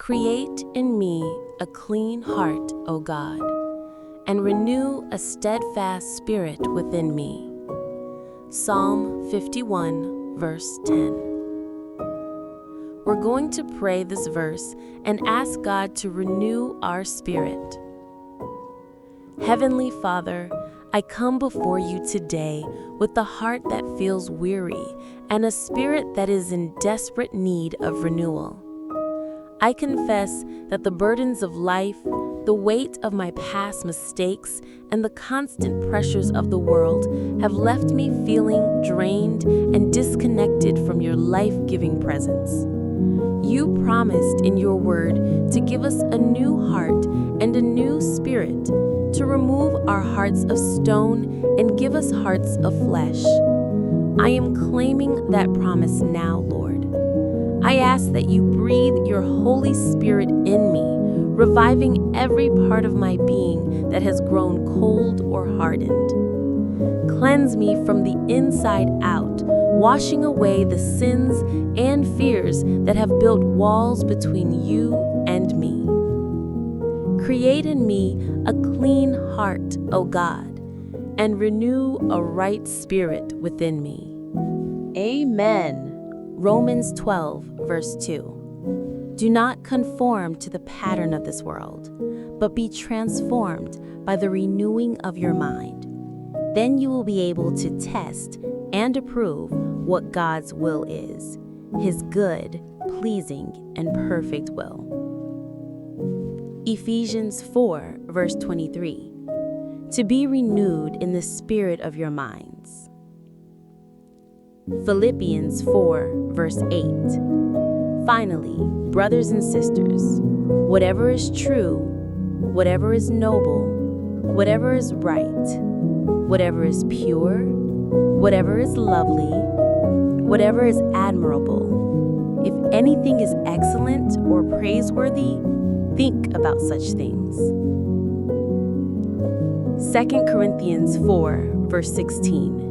Create in me a clean heart, O God, and renew a steadfast spirit within me. Psalm 51, verse 10. We're going to pray this verse and ask God to renew our spirit. Heavenly Father, I come before you today with a heart that feels weary and a spirit that is in desperate need of renewal. I confess that the burdens of life, the weight of my past mistakes, and the constant pressures of the world have left me feeling drained and disconnected from your life-giving presence. You promised in your word to give us a new heart and a new spirit, to remove our hearts of stone and give us hearts of flesh. I am claiming that promise now, Lord. I ask that you breathe your Holy Spirit in me, reviving every part of my being that has grown cold or hardened. Cleanse me from the inside out, washing away the sins and fears that have built walls between you and me. Create in me a clean heart, O God, and renew a right spirit within me. Amen. Romans 12, verse 2. Do not conform to the pattern of this world, but be transformed by the renewing of your mind. Then you will be able to test and approve what God's will is, his good, pleasing, and perfect will. Ephesians 4, verse 23. To be renewed in the spirit of your minds. Philippians 4, verse 8. Finally, brothers and sisters, whatever is true, whatever is noble, whatever is right, whatever is pure, whatever is lovely, whatever is admirable, if anything is excellent or praiseworthy, think about such things. 2 Corinthians 4, verse 16.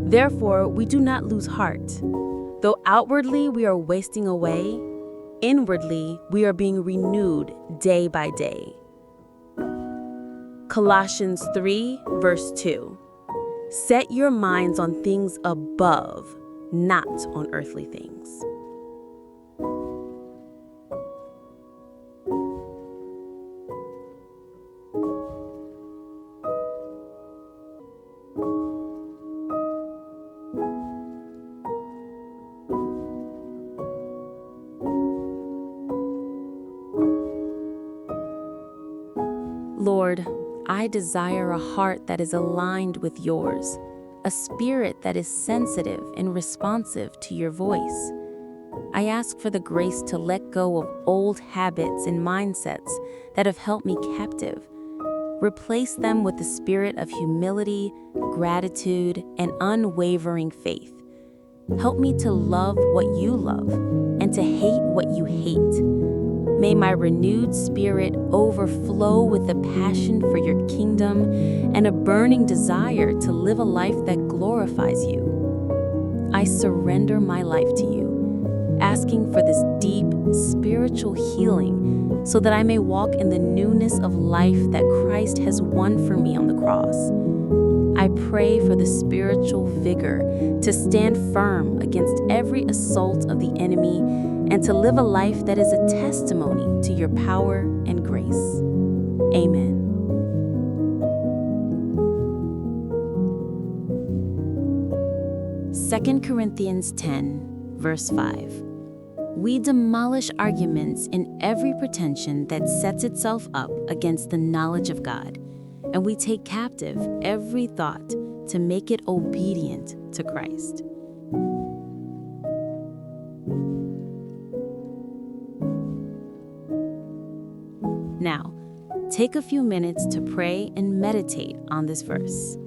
Therefore, we do not lose heart. Though outwardly we are wasting away, inwardly we are being renewed day by day. Colossians 3, verse 2. Set your minds on things above, not on earthly things. Lord, I desire a heart that is aligned with yours, a spirit that is sensitive and responsive to your voice. I ask for the grace to let go of old habits and mindsets that have held me captive. Replace them with the spirit of humility, gratitude, and unwavering faith. Help me to love what you love and to hate what you hate. May my renewed spirit overflow with a passion for your kingdom and a burning desire to live a life that glorifies you. I surrender my life to you, asking for this deep spiritual healing so that I may walk in the newness of life that Christ has won for me on the cross. I pray for the spiritual vigor to stand firm against every assault of the enemy and to live a life that is a testimony to your power and grace. Amen. Second Corinthians 10, verse 5. We demolish arguments in every pretension that sets itself up against the knowledge of God, and we take captive every thought to make it obedient to Christ. Now, take a few minutes to pray and meditate on this verse.